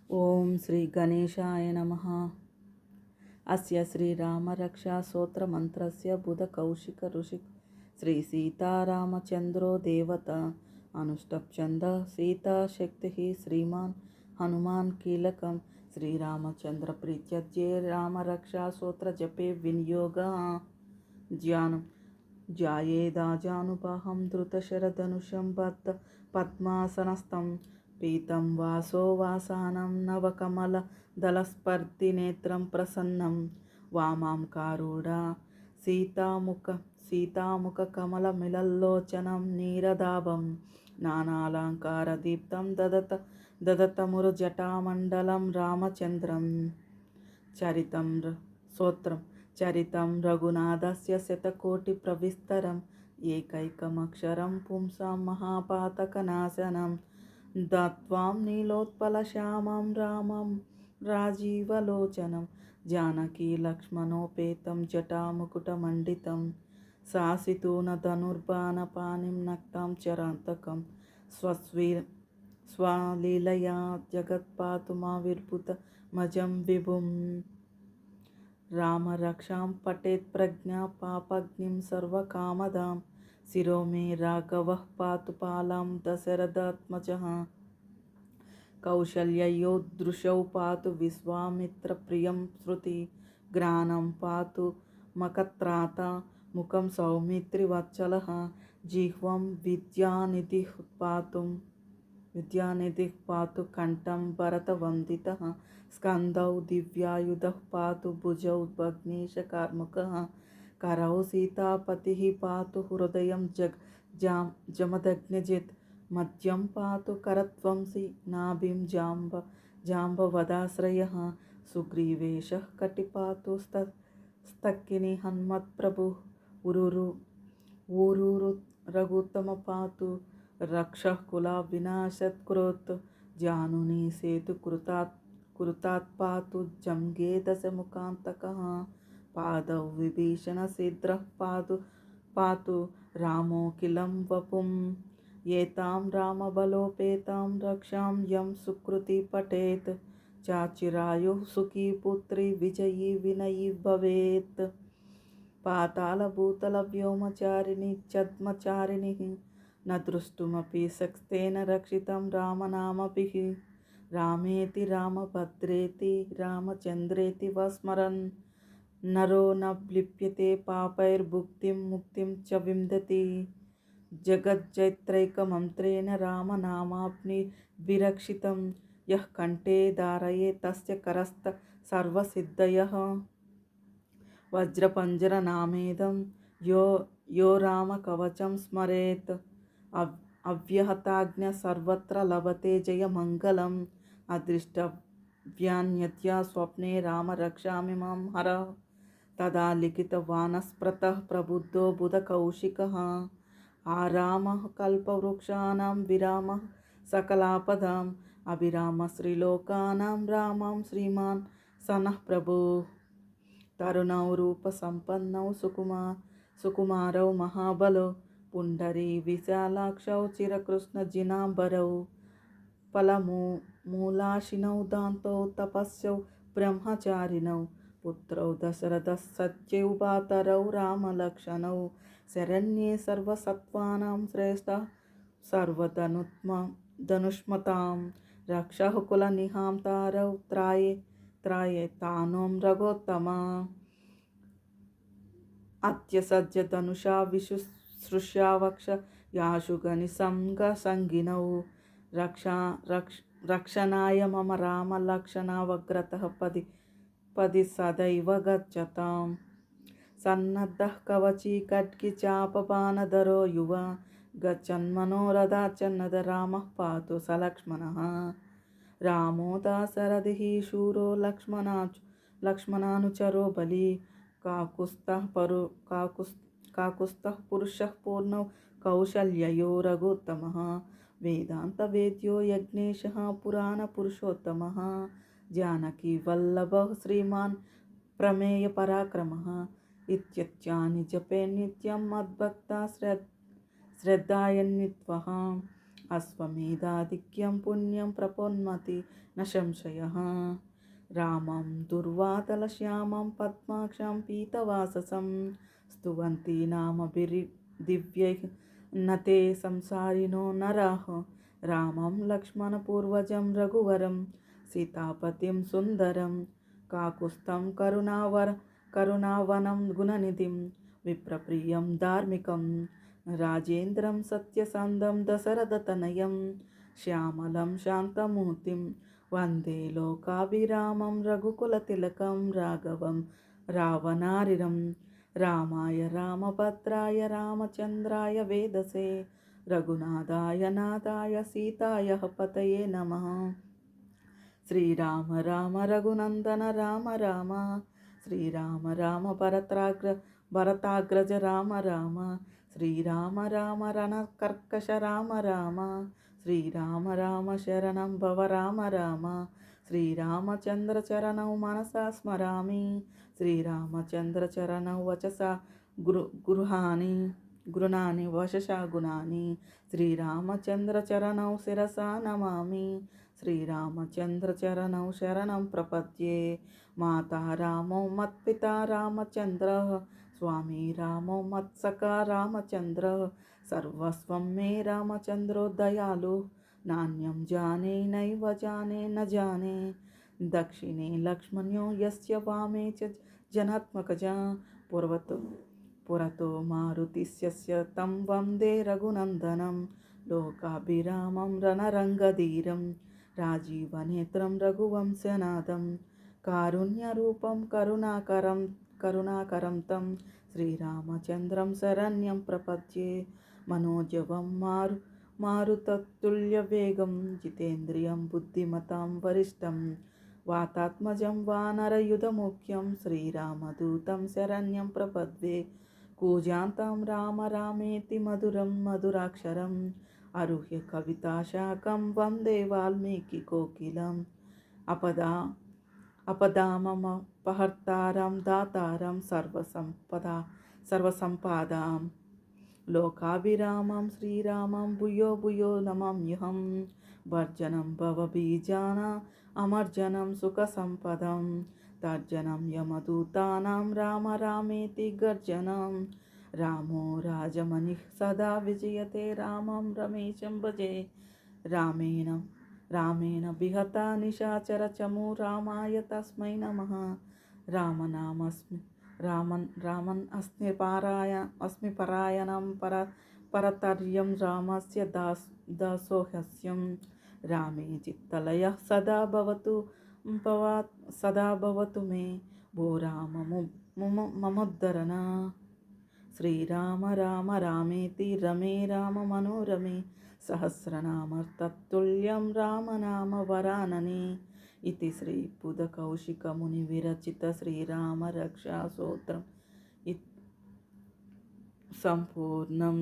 ఓం శ్రీ గణేశాయ నమః. అస్య శ్రీరామరక్షాస్తోత్రమంత్రస్య బుధకౌశిక ఋషి శ్రీ సీతారామచంద్రో దేవత అనుష్టప్ఛంద సీతాశక్తి శ్రీమాన్ హనుమాన్ కీలకం శ్రీరామచంద్ర ప్రీత్యర్థే రామరక్షాస్తోత్ర జపే వినియోగ ధ్యానం ధ్యాయేదాజానుబాహం ధృతశరధనుషం బద్ధ పద్మాసనస్థం పీతం వాసో వాసానం నవకమల దళస్పర్ధినేత్రం ప్రసన్నం వామాం కారుడా సీతాముఖ కమలమిలల్లోచనం నీరదాభం నానాలంకారదీప్తం దదతమురుజటామండలం రామచంద్రం చరితం రఘునాథస్య శతకోటి ప్రవిస్తరం ఏకైకమక్షరం పుంసాం మహాపాతకనాశనం దత్వాం నీలోత్పలశ్యామం రామం రాజీవలోచనం జానకీ లక్ష్మణోపేతం జటాముకుటమండితం శాసితూన ధనుర్బాణపాణిం నక్తాం చరాంతకం స్వలీలయా జగత్పాతు మా విర్భుతమజం విభుం రామరక్షాం పఠేత్ ప్రజ్ఞా పాపజ్ఞం సర్వకామదాం శిరో మే రాఘవః పాతు పాలాం దశరథాత్మజః కౌసల్యయోద్ధృశౌ పాతు విశ్వామిత్రప్రియం శృతి గ్రానం పాతు మఖత్రాత ముఖం సౌమిత్రివత్సలః జిహ్వం విద్యానిధిః పాతు కంఠం భరతవందితః స్కందౌ దివ్యాయుధః పాతు భుజౌ భగ్నేశకార్ముకః करौ सीतापतिः पातु हृदयं जमदग्निजित् मध्यं पातु करध्वंसी नाभिं जाम्बवदाश्रयः सुग्रीवेशः कटिपातु स्तक्किनी हन्मत्प्रभुः ऊरूरु रघुत्तमपातु रक्षः कुलाविनाशत्कुरुत् जानुनी सेतु कुरुतात् पातु जङ्गे दशमुखान्तकः पादौ विभीषणशीघ्रः पातु रामोऽखिलं वपुं एतां रामबलोपेतां रक्षां यं सुकृती पठेत् चाचिरायुः सुखी पुत्री विजयी विनयी भवेत् पातालभूतलव्योमचारिणी छद्मचारिणिः न दृष्टुमपि शक्तेन रक्षितं रामनामभिः रामेति रामभद्रेति रामचन्द्रेति वा स्मरन् नरो न लिप्यते पापैर्भुक्तिं मुक्तिं च विन्दति जगज्जैत्रैकमन्त्रेण रामनामाग्निभिरक्षितं यः कण्ठे धारये तस्य करस्थ सर्वसिद्धयः वज्रपञ्जरनामेदं यो रामकवचं स्मरेत् अव्यहताज्ञ सर्वत्र लभते जयमङ्गलम् अदृष्टव्यान्यत्या स्वप्ने राम रक्षामि मां हर तदा लिखितवानस्प्रतः प्रबुद्धो बुधकौशिकः आरामः कल्पवृक्षाणां विरामः सकलापदाम् अभिरामश्रीलोकानां रामं श्रीमान् सनः प्रभुः तरुणौ रूपसम्पन्नौ सुकुमारौ महाबलौ पुण्डरी विशालाक्षौ चिरकृष्णजिनाम्बरौ फलमूलाशिनौ दान्तौ तपस्यौ ब्रह्मचारिणौ पुत्रौ दशरथसत्यौ भातरौ रामलक्ष्मणौ शरण्ये सर्वसत्त्वानां श्रेष्ठः सर्वधनुष्मतां रक्षः कुलनिहांतारौ त्राये तानों रघोत्तमा अत्यसज्जधनुषा विशुश्रूषा वक्ष याशुगनिसङ्गसङ्गिनौ रक्षणाय मम रामलक्ष्मणावग्रतः पदि सदैव गच्छतां सन्नद्धः कवची खड्गी चापबाणधरो युवा गच्छन्मनोरथाच्चन्नद रामः पातु स लक्ष्मणः रामो दाशरथिः शूरो लक्ष्मणानुचरो बली काकुस्थः पुरुषः पूर्णौ कौशल्ययो रघुत्तमः वेदान्तवेद्यो यज्ञेशः पुराणपुरुषोत्तमः जानकी वल्लभः श्रीमान् प्रमेयपराक्रमः इत्यत्यानि जपे नित्यं मद्भक्ता श्रद्धायन्वित्वः అశ్వమేధాధిక్యం పుణ్యం ప్రపొన్మతి న సంశయः. రామం దుర్వాతలశ్యామం పద్మాక్షం పీతవాససం స్తువంతి నామభిర్దివ్యైః నతే సంసారిణో నరాః. రామం లక్ష్మణపూర్వజం రఘువరం సీతాపతిం సుందరం కాకుస్థం కరుణావనం గుణనిధిం విప్రప్రియం ధార్మికం రాజేంద్రం సత్యసంధం దశరథతనయం శ్యామలం శాంతమూర్తిం వందే లోకాభిరామం రఘుకులతిలకం రాఘవం రావణారిరం. రామాయ రామభద్రాయ రామచంద్రాయ వేదసే రఘునాథాయ నాథాయ సీతాయ పతయే నమః. శ్రీరామ రామ రఘునందన రామ రామ శ్రీరామ రామ భరతాగ్రజ రామ రామ శ్రీరామ రామ రణకర్కశ రామ రామ శ్రీరామ రామ శరణం భవ రామ రామ శ్రీరామచంద్ర చరణౌ మనసా స్మరామి శ్రీరామచంద్ర చరణౌ వచసా గృహాని వశసా గుణాని శ్రీరామచంద్ర చరణౌ శిరసా నమామి శ్రీరామచంద్ర చరణౌ శరణం ప్రపద్యే. మాతా రామో మత్పితా రామచంద్రః స్వామి రామో మత్సఖా రామచంద్రః సర్వస్వం మే రామచంద్రో దయాళు నాణ్యం జానే నైవ జానే న జానే. దక్షిణే లక్ష్మణ్యో యస్య వామే చ జనాత్మకజా పురతో మారుతిస్య తం వందే రఘునందనం లోకాభిరామం రణరంగధీరం రాజీవనేత్రం రఘువంశనాథం కారుణ్యరూపం కరుణాకరం తం శ్రీరామచంద్రం శరణ్యం ప్రపద్యే. మనోజవం మారుతతుల్యవేగం జితేంద్రియం బుద్ధిమతాం వరిష్టం వాతాత్మజం వానరయుధముఖ్యం శ్రీరామదూతం శరణ్యం ప్రపద్యే. కూజాంతం రామ రామేతి మధురం మధురాక్షరం ఆరుహ్య కవితాశాఖం వందే వాల్మీకి కోకిలం. అపదామపహర్తారం దాతారం సర్వసంపదాం లోకాభిరామం శ్రీరామం భూయో భూయో నమామ్యహం. భర్జనం భవబీజాన అమర్జనం సుఖసంపదం తర్జనం యమదూతానాం రామ రామేతి గర్జనం. రామో రాజమణిః సదా విజయతే రామం రమేశం భజే. రామేణ విహతా నిశాచర చమూ రామాయ తస్మై నమః. రామన్ అస్మి పరాయణం పరతర్యం రామస్య దాసోహస్యం. రామే చిత్తలయః సదా భవతు మే భో రామ మముద్ధరణ. శ్రీరామ రామ రామేతి రమే రామ మనోరమే సహస్రనామ తత్తుల్యం రామనామ వరాననే. ఇది శ్రీ పుదకౌశిక ముని విరచిత శ్రీరామ రక్షా స్తోత్రం సంపూర్ణం.